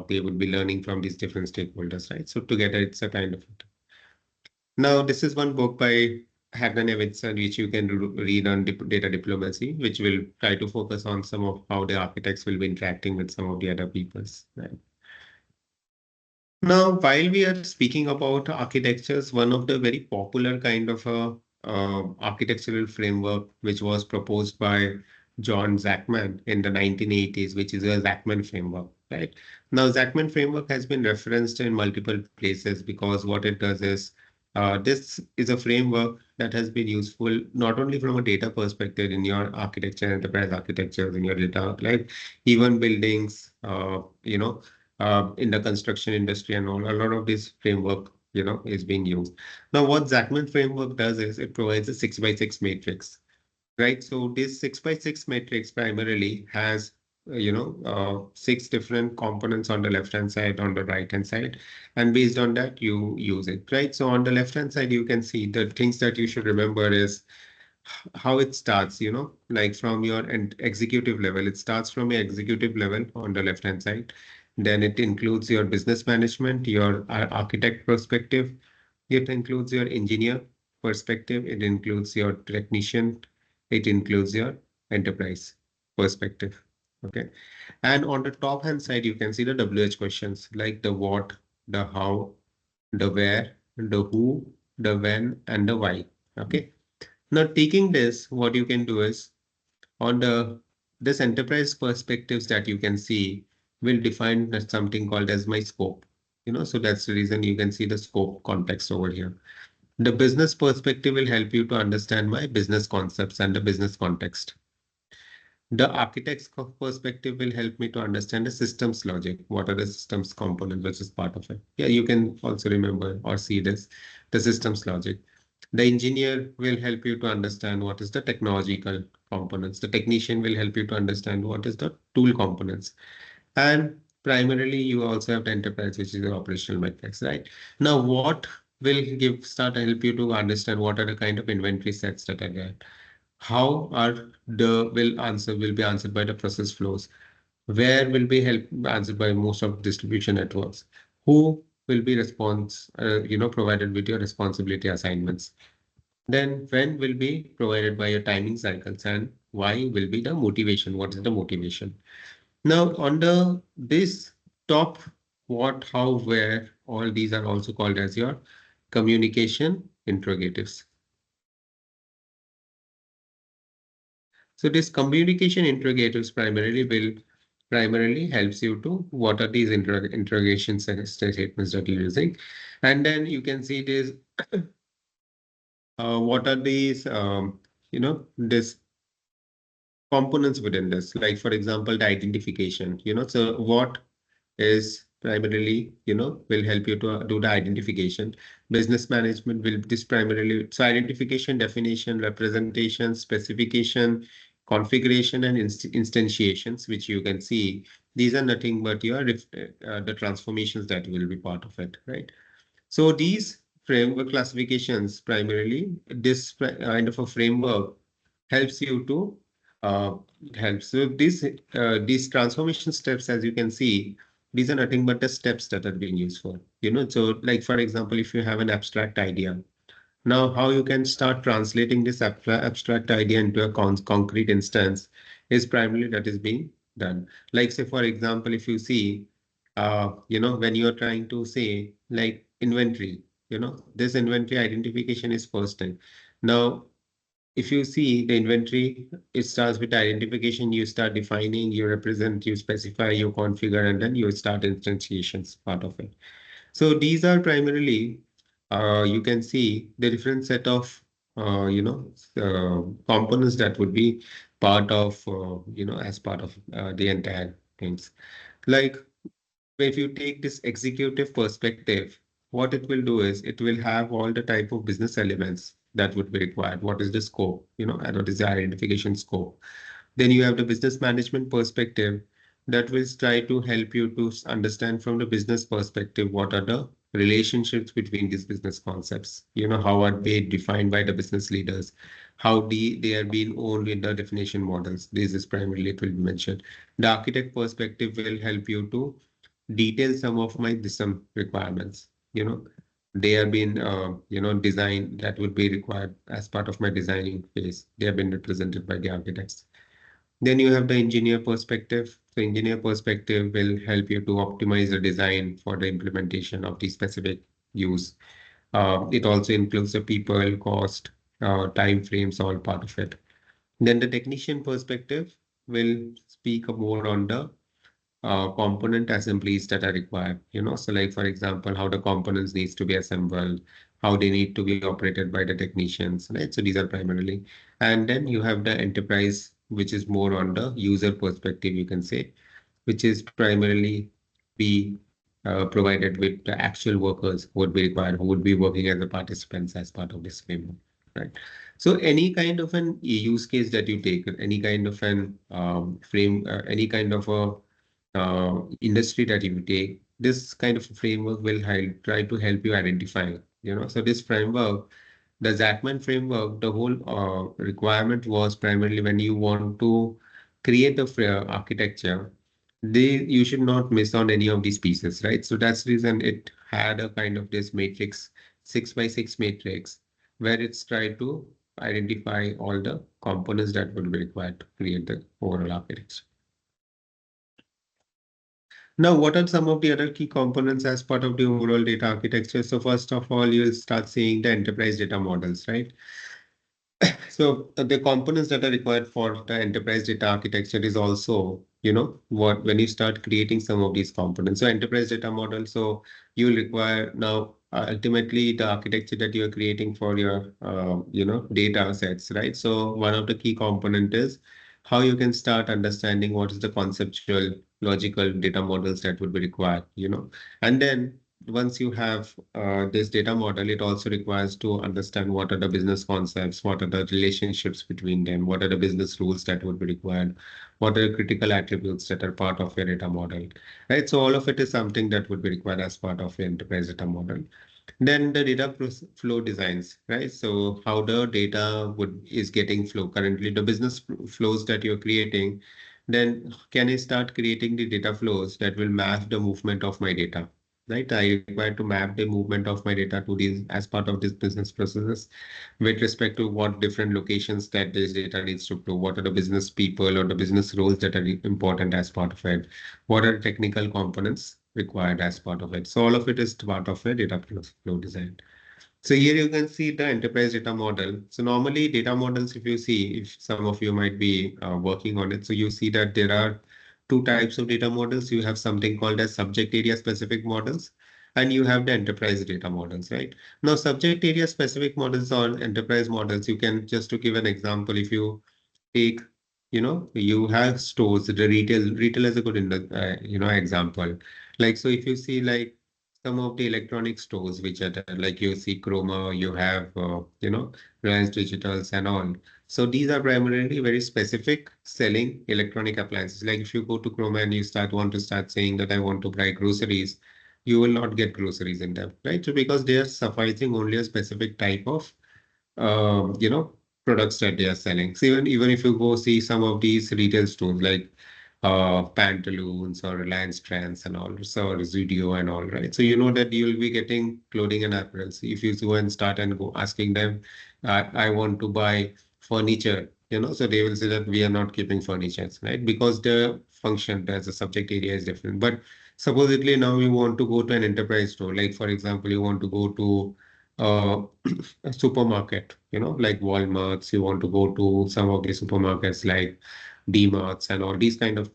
they would be learning from these different stakeholders, right? So together it's a kind of. Now, this is one book by Hagan Evanson, which you can read on data diplomacy, which will try to focus on some of how the architects will be interacting with some of the other peoples. Right? Now, while we are speaking about architectures, one of the very popular kind of architectural framework which was proposed by John Zachman in the 1980s, which is a Zachman framework, right? Now, Zachman framework has been referenced in multiple places because what it does is this is a framework that has been useful not only from a data perspective in your architecture, enterprise architecture, in your data, like even buildings, in the construction industry and all, a lot of this framework, is being used. Now, what Zachman framework does is it provides a 6x6 matrix, right? So this 6x6 matrix primarily has, six different components on the left-hand side, on the right-hand side, and based on that, you use it, right? So on the left-hand side, you can see the things that you should remember is how it starts, like from your executive level. It starts from your executive level on the left hand side. Then it includes your business management, your architect perspective. It includes your engineer perspective. It includes your technician. It includes your enterprise perspective. Okay. And on the top hand side, you can see the WH questions like the what, the how, the where, the who, the when, and the why. Okay. Now, taking this, what you can do is on the this enterprise perspectives that you can see will define something called as my scope. So that's the reason you can see the scope context over here. The business perspective will help you to understand my business concepts and the business context. The architect's perspective will help me to understand the systems logic. What are the systems components, which is part of it? Yeah, you can also remember or see this, the systems logic. The engineer will help you to understand what is the technological components. The technician will help you to understand what is the tool components. And primarily, you also have the enterprise, which is the operational metrics, right? Now, what will start to help you to understand what are the kind of inventory sets that are there? How are will be answered by the process flows? Where will be answered by most of distribution networks? Who will be provided with your responsibility assignments? Then when will be provided by your timing cycles, and why will be the motivation? What is the motivation? Now, under this top, what, how, where, all these are also called as your communication interrogatives. So this communication interrogatives primarily helps you to what are these interrogation statements that you're using. And then you can see this, what are these, this components within this, like for example, the identification, so what is primarily, will help you to do the identification. Business management will this primarily, so identification, definition, representation, specification, configuration, and instantiations, which you can see. These are nothing but the transformations that will be part of it, right? So these framework classifications primarily, this kind of a framework helps you to uh, help. So these transformation steps, as you can see, these are nothing but the steps that are being used for. So like for example, if you have an abstract idea, now how you can start translating this abstract idea into a concrete instance is primarily that is being done. Like say for example, if you see, when you're trying to say like inventory, this inventory identification is first thing. Now if you see the inventory, it starts with identification. You start defining, you represent, you specify, you configure, and then you start instantiations part of it. So these are primarily, you can see the different set of, components that would be part of, as part of the entire things. Like if you take this executive perspective, what it will do is it will have all the type of business elements that would be required. What is the scope, and what is the identification scope? Then you have the business management perspective that will try to help you to understand from the business perspective what are the relationships between these business concepts. How are they defined by the business leaders? How they are being owned in the definition models. This is primarily it will be mentioned. The architect perspective will help you to detail some of my some requirements. They have been designed that would be required as part of my designing phase. They have been represented by the architects. Then you have the engineer perspective. So engineer perspective will help you to optimize the design for the implementation of the specific use. It also includes the people, cost, time frames, all part of it. Then the technician perspective will speak more on the component assemblies that are required. So like for example, how the components needs to be assembled, how they need to be operated by the technicians, right? So these are primarily, and then you have the enterprise, which is more on the user perspective, you can say, which is primarily be provided with the actual workers who would be required, who would be working as the participants as part of this framework, right? So any kind of an use case that you take, any kind of an any kind of a industry that you take, this kind of framework will try to help you identify. So this framework, the Zachman framework, the whole requirement was primarily when you want to create the architecture, you should not miss on any of these pieces, right? So that's the reason it had a kind of this matrix, 6 by 6 matrix, where it's tried to identify all the components that would be required to create the overall architecture. Now, what are some of the other key components as part of the overall data architecture? So first of all, you'll start seeing the enterprise data models, right? So the components that are required for the enterprise data architecture is also, what when you start creating some of these components. So enterprise data model, so you'll require now ultimately the architecture that you're creating for your, data sets, right? So one of the key component is how you can start understanding what is the conceptual, logical data models that would be required. And then once you have this data model, it also requires to understand what are the business concepts, what are the relationships between them, what are the business rules that would be required, what are the critical attributes that are part of your data model, right? So all of it is something that would be required as part of your enterprise data model. Then the data flow designs, right? So how the data would is getting flow currently, the business flows that you're creating, then can I start creating the data flows that will map the movement of my data? Right, I require to map the movement of my data to these as part of this business processes with respect to what different locations that this data needs to flow, what are the business people or the business roles that are important as part of it, what are technical components required as part of it. So all of it is part of a data flow design. So here you can see the enterprise data model. So normally data models, if you see, if some of you might be working on it, so you see that there are two types of data models. You have something called as subject area specific models, and you have the enterprise data models, right? Now, subject area specific models or enterprise models, you can just to give an example, if you take, you have stores, the retail is a good, example. Like, so if you see like some of the electronic stores, which are there, like you see Chroma, you have, Reliance Digitals and all. So these are primarily very specific selling electronic appliances. Like if you go to Chroma and you want to start saying that I want to buy groceries, you will not get groceries in them, right? So because they are sufficing only a specific type of you know, products that they are selling. So even if you go see some of these retail stores like Pantaloons or Reliance Trends and all, so Residuo and all, right? So you know that you will be getting clothing and apparel. So if you go and start and go asking them, I want to buy furniture, so they will say that we are not keeping furniture, right? Because the function as a subject area is different. But supposedly now you want to go to an enterprise store, like for example, you want to go to uh, a supermarket, like Walmarts, you want to go to some of the supermarkets like D-Marts and all these kind of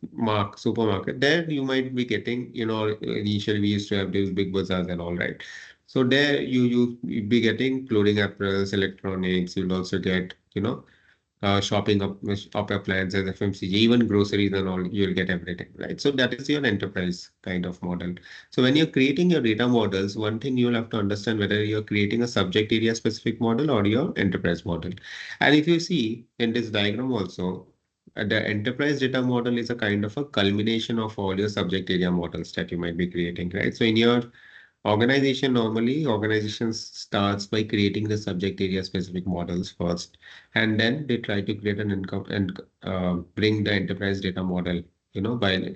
supermarket. There you might be getting, initially we used to have these big bazaars and all, right? So there you'd be getting clothing, apparels, electronics. You'll also get, shopping up appliances, FMCG, even groceries and all, you'll get everything, right? So that is your enterprise kind of model. So when you're creating your data models, one thing you'll have to understand whether you're creating a subject area specific model or your enterprise model. And if you see in this diagram also, the enterprise data model is a kind of a culmination of all your subject area models that you might be creating, right? So in your organizations starts by creating the subject area specific models first, and then they try to create an income and bring the enterprise data model, by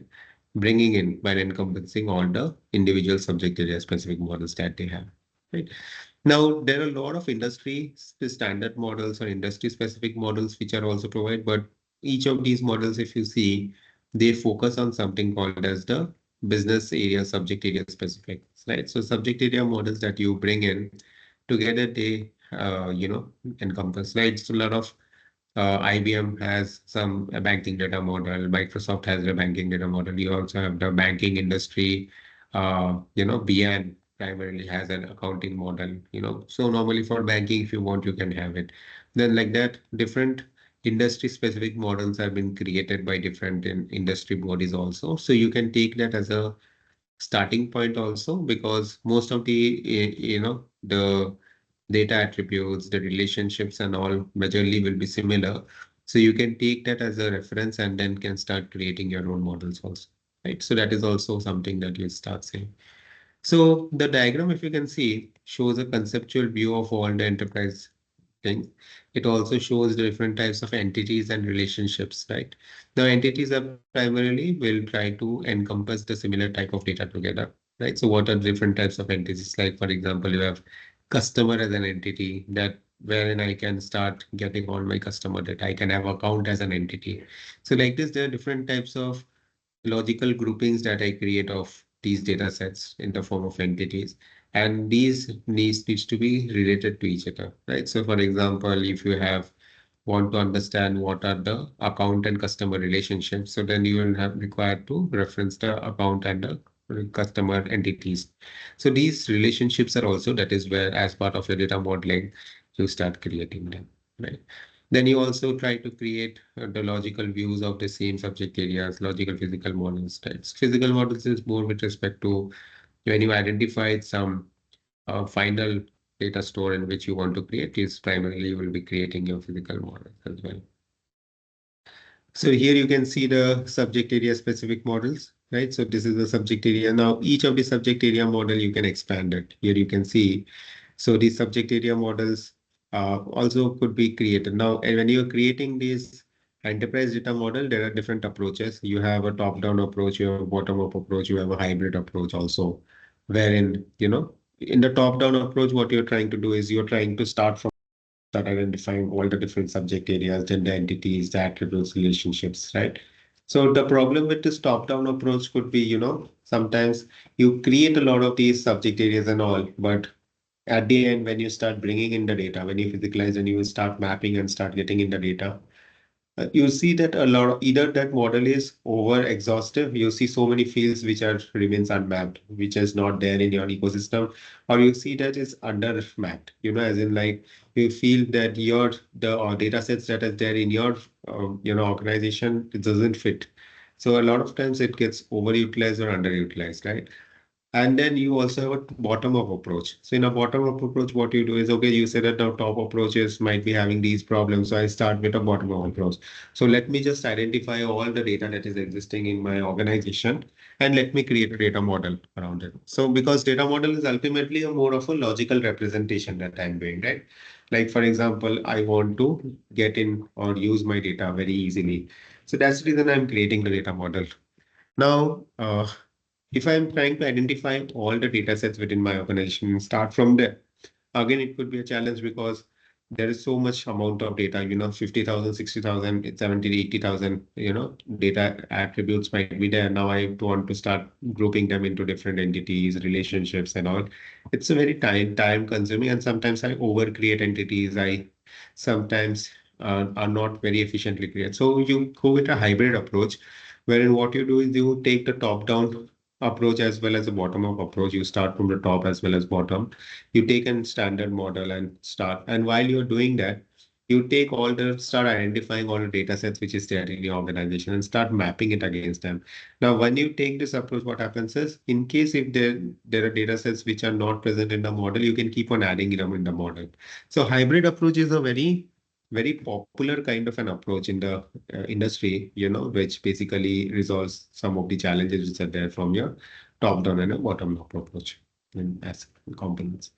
bringing in by encompassing all the individual subject area specific models that they have. Right. Now, there are a lot of industry standard models or industry specific models which are also provided, but each of these models, if you see, they focus on something called as the business area, subject area specific, right? So subject area models that you bring in together, they, encompass, right? So a lot of IBM has some banking data model. Microsoft has a banking data model. You also have the banking industry. BN primarily has an accounting model. So normally for banking, if you want, you can have it. Then like that, different industry specific models have been created by different industry bodies also. So you can take that as a starting point also, because most of the the data attributes, the relationships and all majorly will be similar. So you can take that as a reference and then can start creating your own models also, right? So that is also something that you start saying. So the diagram, if you can see, shows a conceptual view of all the enterprise things. It also shows the different types of entities and relationships, right? The entities are primarily will try to encompass the similar type of data together, right? So what are different types of entities? Like, for example, you have customer as an entity that wherein I can start getting all my customer data. I can have account as an entity. So like this, there are different types of logical groupings that I create of these data sets in the form of entities. And these needs to be related to each other, right? So for example, if you have want to understand what are the account and customer relationships. So then you will have required to reference the account and the customer entities. So these relationships are also, that is where as part of your data modeling, you start creating them, right? Then you also try to create the logical views of the same subject areas, logical physical models types. Physical models is more with respect to when you identify some final data store in which you want to create is primarily you will be creating your physical models as well. So here you can see the subject area specific models, right? So this is the subject area. Now each of the subject area model you can expand it. Here you can see. So these subject area models also could be created. Now, and when you're creating this enterprise data model, there are different approaches. You have a top-down approach, you have a bottom-up approach, you have a hybrid approach also, wherein, in the top-down approach, what you're trying to do is you're trying to start identifying all the different subject areas, gender entities, the attributes, relationships, right? So the problem with this top-down approach could be, sometimes you create a lot of these subject areas and all, but at the end, when you start bringing in the data, when you physicalize and you start mapping and start getting in the data, you see that a lot of either that model is over exhaustive, you see so many fields which are remains unmapped, which is not there in your ecosystem, or you see that it's under mapped, as in like you feel that your the data sets that is there in your organization, it doesn't fit. So a lot of times it gets overutilized or underutilized, right? And then you also have a bottom-up approach. So in a bottom-up approach, what you do is, okay, you say that the top approaches might be having these problems. So I start with a bottom-up approach. So let me just identify all the data that is existing in my organization and let me create a data model around it. So because data model is ultimately a more of a logical representation that I'm doing, right? Like for example, I want to get in or use my data very easily. So that's the reason I'm creating the data model. Now, if I'm trying to identify all the data sets within my organization and start from there, again, it could be a challenge because there is so much amount of data, 50,000, 60,000, 70, 80,000, data attributes might be there. Now I want to start grouping them into different entities, relationships and all. It's a very time consuming, and sometimes I over create entities. I sometimes are not very efficiently created. So you go with a hybrid approach, wherein what you do is you take the top down approach as well as a bottom up approach. You start from the top as well as bottom. You take a standard model and start. And while you're doing that, you take start identifying all the data sets which is there in your organization and start mapping it against them. Now, when you take this approach, what happens is, in case if there are data sets which are not present in the model, you can keep on adding them in the model. So hybrid approach is a very popular kind of an approach in the industry, which basically resolves some of the challenges which are there from your top-down and a bottom-up approach as components.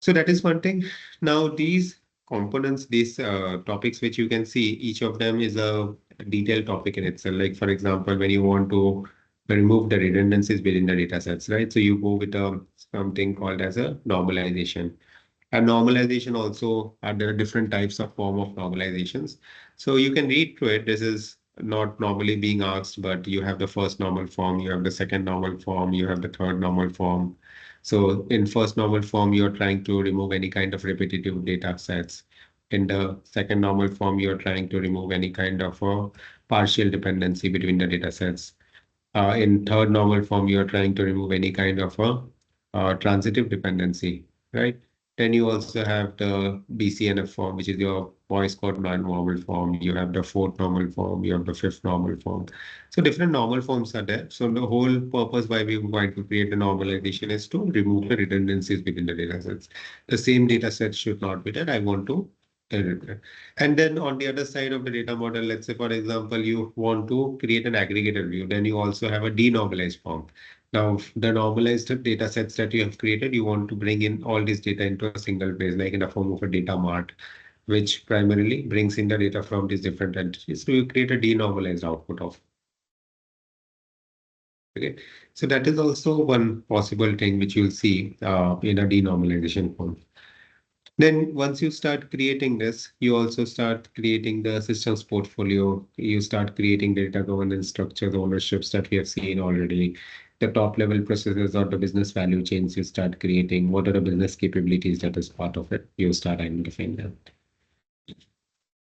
So that is one thing. Now these components, these topics which you can see, each of them is a detailed topic in itself. Like for example, when you want to remove the redundancies within the data sets, right? So you go with something called as a normalization. And normalization also, there are different types of form of normalizations. So you can read through it. This is not normally being asked, but you have the first normal form, you have the second normal form, you have the third normal form. So in first normal form, you're trying to remove any kind of repetitive data sets. In the second normal form, you're trying to remove any kind of partial dependency between the data sets. In third normal form, you're trying to remove any kind of transitive dependency, right? Then you also have the BCNF form, which is your voice code non-normal form. You have the fourth normal form. You have the fifth normal form. So different normal forms are there. So the whole purpose why we want to create a normalization is to remove the redundancies within the data sets. The same data set should not be there. I want to and then on the other side of the data model, let's say, for example, you want to create an aggregated view, then you also have a denormalized form. Now, the normalized data sets that you have created, you want to bring in all this data into a single place, like in the form of a data mart, which primarily brings in the data from these different entities. So you create a denormalized output of. Okay. So that is also one possible thing which you'll see in a denormalization form. Then once you start creating this, you also start creating the systems portfolio. You start creating data governance structures, ownerships that we have seen already. The top level processes or the business value chains you start creating. What are the business capabilities that is part of it? You start identifying them.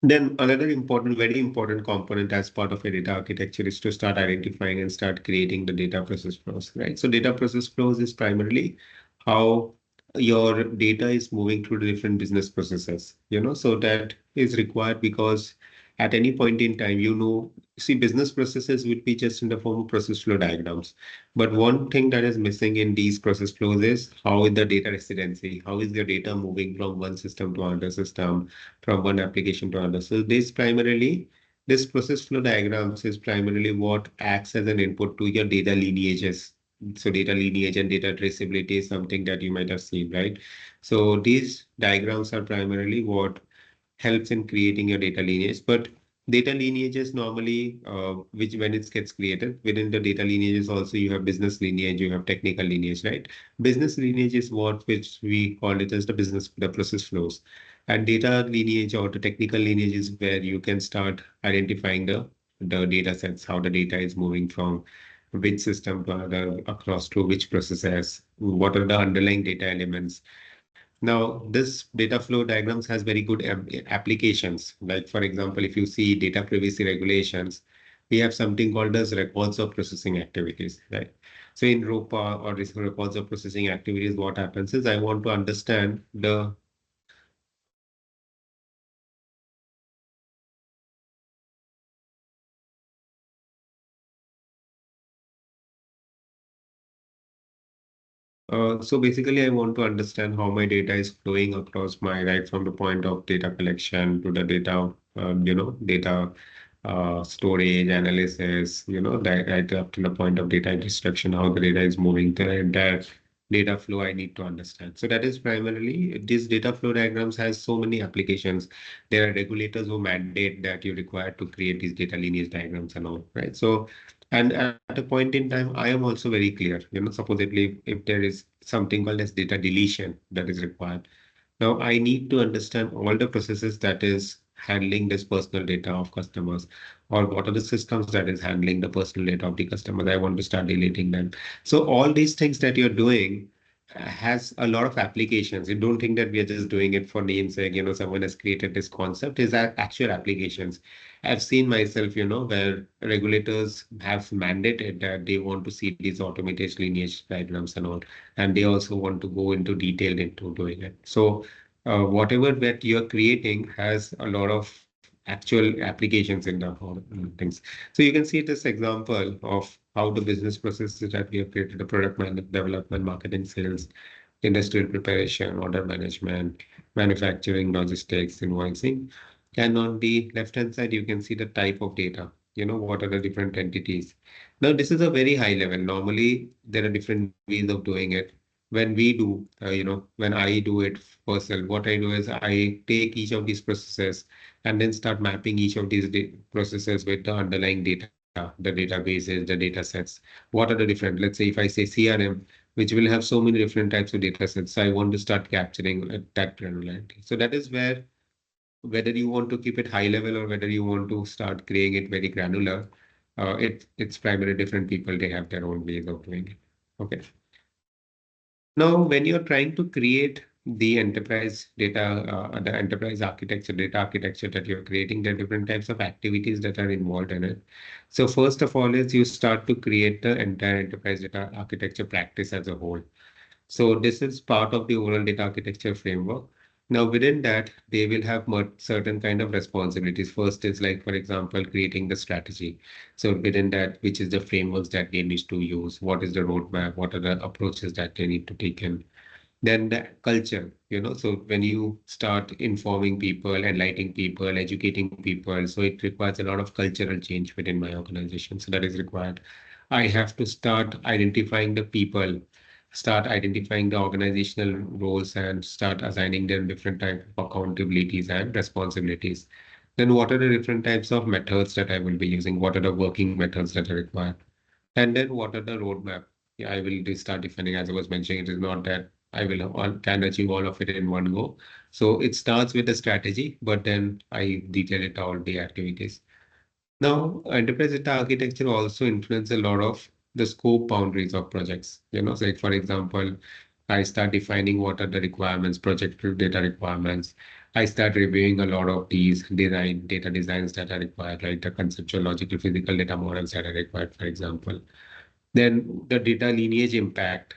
Then another important, very important component as part of a data architecture is to start identifying and start creating the data process flows, right? So data process flows is primarily how your data is moving through the different business processes, so that is required because at any point in time, see, business processes would be just in the form of process flow diagrams. But one thing that is missing in these process flows is how is the data residency, how is your data moving from one system to another system, from one application to another. So this process flow diagrams is primarily what acts as an input to your data lineages. So data lineage and data traceability is something that you might have seen, right? So these diagrams are primarily what helps in creating your data lineage. But data lineages normally, which when it gets created, within the data lineages also you have business lineage, you have technical lineage, right? Business lineage is what which we call it as the process flows. And data lineage or the technical lineage is where you can start identifying the data sets, how the data is moving from which system to another, across to which processes, what are the underlying data elements. Now, this data flow diagrams has very good applications. Like, for example, if you see data privacy regulations, we have something called as records of processing activities, right? So in ROPA or this records of processing activities, what happens is I want to understand the so basically, I want to understand how my data is flowing across right from the point of data collection to the data, data storage, analysis, right up to the point of data extraction, how the data is moving, the entire data flow I need to understand. So that is primarily, this data flow diagrams has so many applications. There are regulators who mandate that you require to create these data lineage diagrams and all, right? So, and at a point in time, I am also very clear, supposedly if there is something called as data deletion that is required. Now, I need to understand all the processes that is handling this personal data of customers, or what are the systems that is handling the personal data of the customers. I want to start deleting them. So all these things that you're doing has a lot of applications. You don't think that we are just doing it for namesake, someone has created this concept, is that actual applications. I've seen myself, where regulators have mandated that they want to see these automated lineage diagrams and all, and they also want to go into detail into doing it. So whatever that you're creating has a lot of actual applications in the things. So you can see this example of how the business processes that we have created, the development, marketing, sales, industrial preparation, order management, manufacturing, logistics, invoicing. And on the left-hand side, you can see the type of data, what are the different entities. Now, this is a very high level. Normally, there are different ways of doing it. When I do it personal, what I do is I take each of these processes and then start mapping each of these processes with the underlying data, the databases, the data sets. What are the different, let's say if I say CRM, which will have so many different types of data sets. So I want to start capturing that granularity. So that is where, whether you want to keep it high level or whether you want to start creating it very granular, it's primarily different people. They have their own ways of doing it. Okay. Now, when you're trying to create the enterprise architecture, data architecture that you're creating, there are different types of activities that are involved in it. So first of all is you start to create the entire enterprise data architecture practice as a whole. So this is part of the overall data architecture framework. Now within that, they will have certain kind of responsibilities. First is like, for example, creating the strategy. So within that, which is the frameworks that they need to use, what is the roadmap, what are the approaches that they need to take in. Then the culture, so when you start informing people, enlightening people, educating people, so it requires a lot of cultural change within my organization. So that is required. I have to start identifying the people, start identifying the organizational roles, and start assigning them different type of accountabilities and responsibilities. Then what are the different types of methods that I will be using? What are the working methods that are required? And then what are the roadmap? Yeah, I will start defining, as I was mentioning, it is not that I will can achieve all of it in one go. So it starts with the strategy, but then I detail it all the activities. Now, enterprise data architecture also influence a lot of the scope boundaries of projects. So like for example, I start defining what are the requirements, project data requirements. I start reviewing a lot of these data designs that are required, like the conceptual, logical, physical data models that are required, for example. Then the data lineage impact,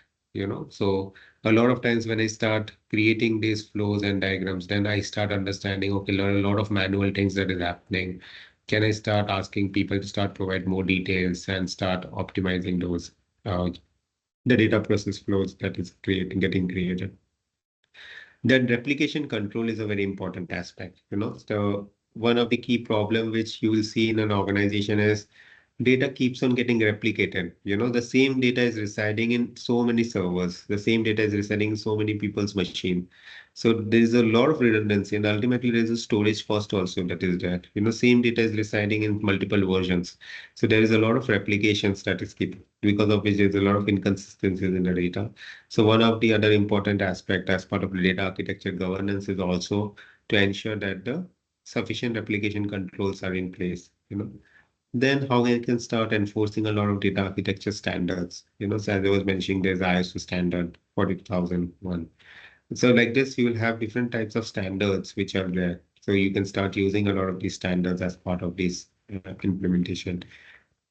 so a lot of times when I start creating these flows and diagrams, then I start understanding, okay, there are a lot of manual things that is happening. Can I start asking people to start provide more details and start optimizing those, the data process flows that is getting created? Then replication control is a very important aspect. So one of the key problem which you will see in an organization is data keeps on getting replicated. The same data is residing in so many servers. The same data is residing in so many people's machine. So there's a lot of redundancy, and ultimately there's a storage cost also that is there. Same data is residing in multiple versions. So there is a lot of replications that is keep, because of which there's a lot of inconsistencies in the data. So one of the other important aspect as part of the data architecture governance is also to ensure that the sufficient replication controls are in place. Then how I can start enforcing a lot of data architecture standards. So as I was mentioning, there's ISO standard 40001. So like this, you will have different types of standards which are there. So you can start using a lot of these standards as part of this implementation.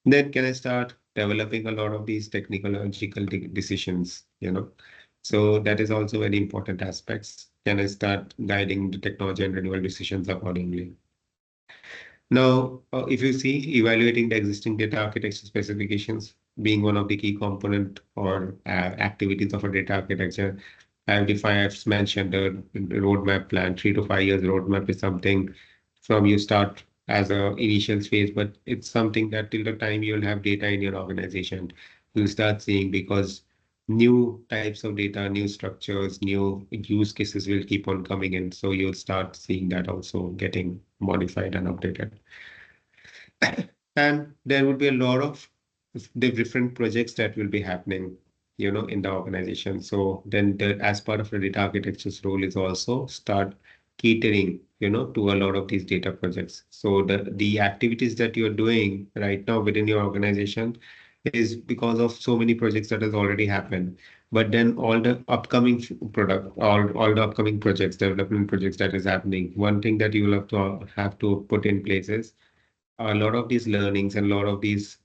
Then can I start developing a lot of these technological decisions, So that is also very important aspects. Can I start guiding the technology and renewal decisions accordingly? Now, if you see evaluating the existing data architecture specifications being one of the key component or activities of a data architecture, I've mentioned the roadmap plan, 3 to 5 years roadmap is something from you start as a initial phase, but it's something that till the time you'll have data in your organization, you'll start seeing because new types of data, new structures, new use cases will keep on coming in. So you'll start seeing that also getting modified and updated. And there would be a lot of the different projects that will be happening, in the organization. So then as part of the data architecture's role is also start catering, to a lot of these data projects. So the activities that you're doing right now within your organization is because of so many projects that has already happened. But then all the upcoming all the upcoming projects, development projects that is happening, one thing that you will have to put in place is a lot of these learnings and a lot of these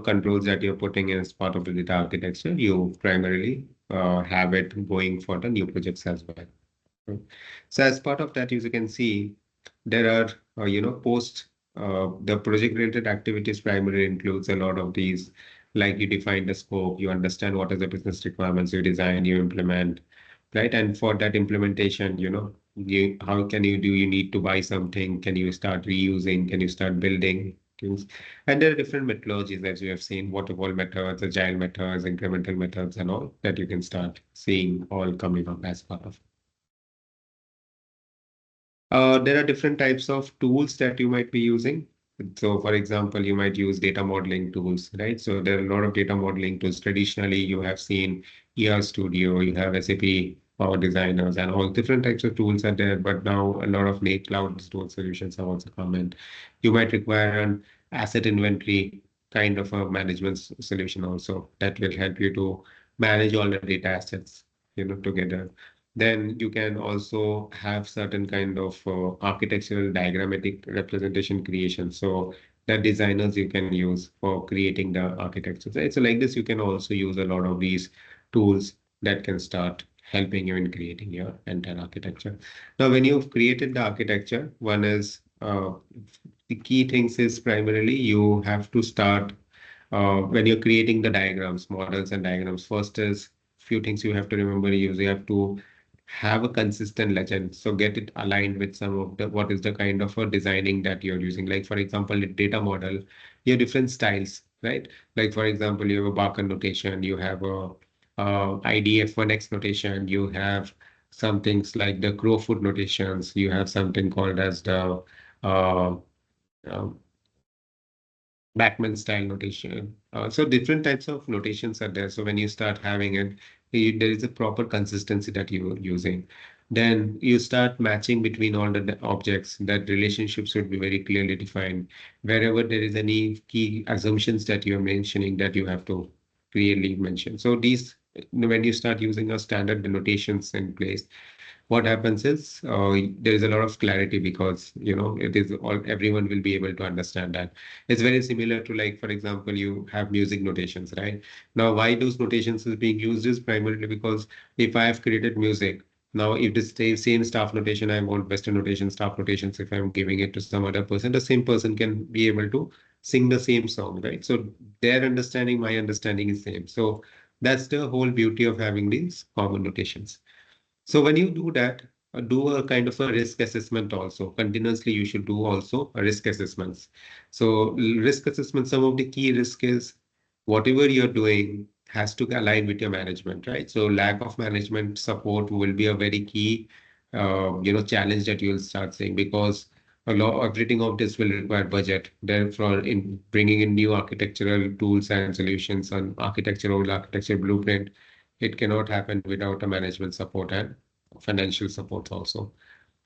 controls that you're putting in as part of the data architecture, you primarily have it going for the new projects as well. Right? So as part of that, as you can see, there are post the project related activities primarily includes a lot of these, like you define the scope, you understand what is the business requirements, you design, you implement, right? And for that implementation, how can you do? You need to buy something. Can you start reusing? Can you start building things? And there are different methodologies, as you have seen, waterfall methods, agile methods, incremental methods, and all that you can start seeing all coming up as part of. There are different types of tools that you might be using. So, for example, you might use data modeling tools, right? So there are a lot of data modeling tools. Traditionally, you have seen ER Studio, you have SAP Power Designers, and all different types of tools are there. But now a lot of native cloud stored solutions have also come in. You might require an asset inventory kind of a management solution also that will help you to manage all the data assets, together. Then you can also have certain kind of architectural diagrammatic representation creation. So that designers you can use for creating the architecture. So like this, you can also use a lot of these tools that can start helping you in creating your entire architecture. Now, when you've created the architecture, one is the key things is primarily you have to start when you're creating the diagrams, models and diagrams. First is few things you have to remember is you have to have a consistent legend. So get it aligned with some of the what is the kind of a designing that you're using. Like for example, the data model, you have different styles, right? Like for example, you have a Barker notation, you have a IDF1X notation, you have some things like the Crowfoot notations, you have something called as the uh, uh, Backman style notation. So different types of notations are there. So when you start having it, there is a proper consistency that you're using. Then you start matching between all the objects. That relationships should be very clearly defined. Wherever there is any key assumptions that you're mentioning that you have to clearly mention. So these, when you start using a standard notations in place, what happens is there is a lot of clarity because it is all everyone will be able to understand that. It's very similar to, like, for example, you have music notations, right? Now, why those notations is being used is primarily because if I have created music, now if the same staff notation, I want Western notation, staff notations, if I'm giving it to some other person, the same person can be able to sing the same song, right? So their understanding, my understanding is same. So that's the whole beauty of having these common notations. So when you do that, do a kind of a risk assessment also. Continuously, you should do also a risk assessments. So risk assessment, some of the key risk is whatever you're doing has to align with your management, right? So lack of management support will be a very key, challenge that you'll start seeing because a lot, everything of this will require budget. Therefore, in bringing in new architectural tools and solutions on architectural blueprint, it cannot happen without a management support and financial support also.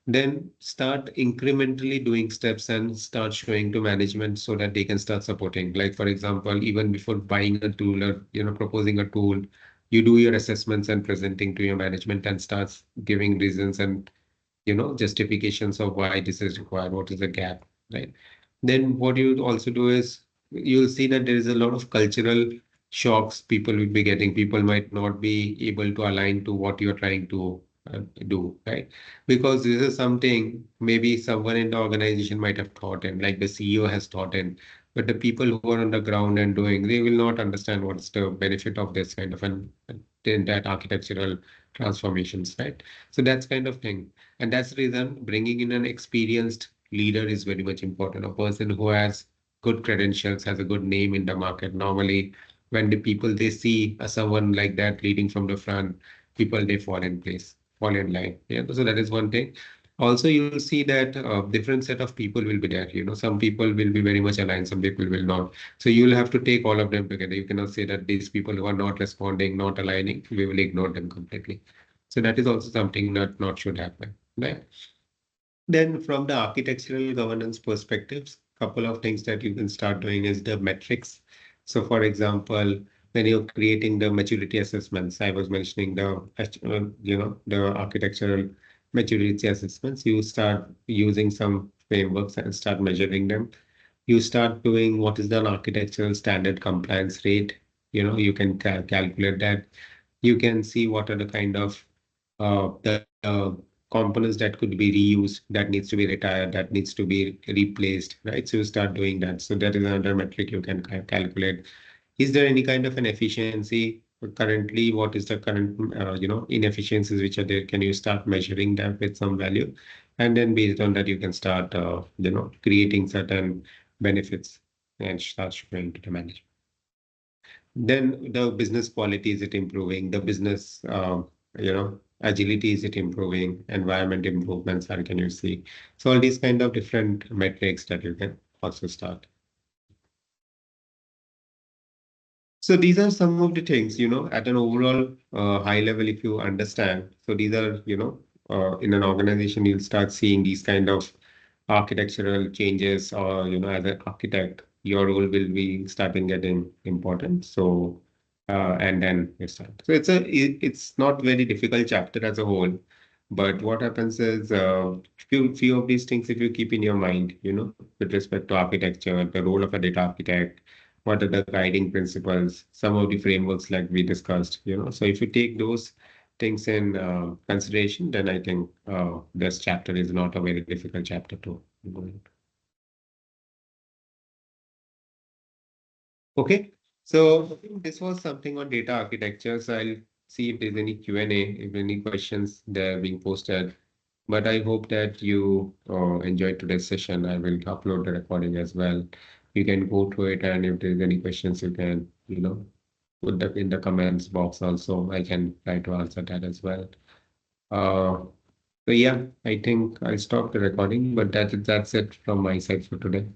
Then start incrementally doing steps and start showing to management so that they can start supporting. Like, for example, even before buying a tool or proposing a tool, you do your assessments and presenting to your management and starts giving reasons and justifications of why this is required, what is the gap, right? Then what you also do is you'll see that there is a lot of cultural shocks people will be getting. People might not be able to align to what you're trying to do, right? Because this is something maybe someone in the organization might have taught him, like the CEO has taught him, but the people who are on the ground and doing, they will not understand what's the benefit of this kind of that architectural transformations, right? So that's kind of thing. And that's the reason bringing in an experienced leader is very much important. A person who has good credentials, has a good name in the market. Normally, when the people they see someone like that leading from the front, people they fall in place, fall in line. Yeah, so that is one thing. Also, you'll see that different set of people will be there. Some people will be very much aligned, some people will not. So you'll have to take all of them together. You cannot say that these people who are not responding, not aligning, we will ignore them completely. So that is also something that not should happen, right? Then from the architectural governance perspectives, couple of things that you can start doing is the metrics. So for example, when you're creating the maturity assessments, I was mentioning the architectural maturity assessments, you start using some frameworks and start measuring them. You start doing what is the architectural standard compliance rate. You can calculate that. You can see what are the kind of the components that could be reused, that needs to be retired, that needs to be replaced, right? So you start doing that. So that is another metric you can calculate. Is there any kind of an efficiency currently? What is the current, inefficiencies which are there? Can you start measuring that with some value? And then based on that, you can start, creating certain benefits and start showing to the management. Then the business quality, is it improving? The business, agility, is it improving? Environment improvements, how can you see? So all these kind of different metrics that you can also start. So these are some of the things, at an overall high level, if you understand. So these are, in an organization, you'll start seeing these kind of architectural changes, or, as an architect, your role will be starting getting important. So, and then you start. So it's not very difficult chapter as a whole, but what happens is, few of these things, if you keep in your mind, with respect to architecture, the role of a data architect, what are the guiding principles, some of the frameworks like we discussed, So if you take those things in consideration, then I think this chapter is not a very difficult chapter to go into. Okay, so I think this was something on data architecture. So I'll see if there's any Q&A, if any questions they're being posted. But I hope that you enjoyed today's session. I will upload the recording as well. You can go through it, and if there's any questions, you can, put that in the comments box also. I can try to answer that as well. Uh, so yeah, I think I'll stop the recording, but that's it from my side for today.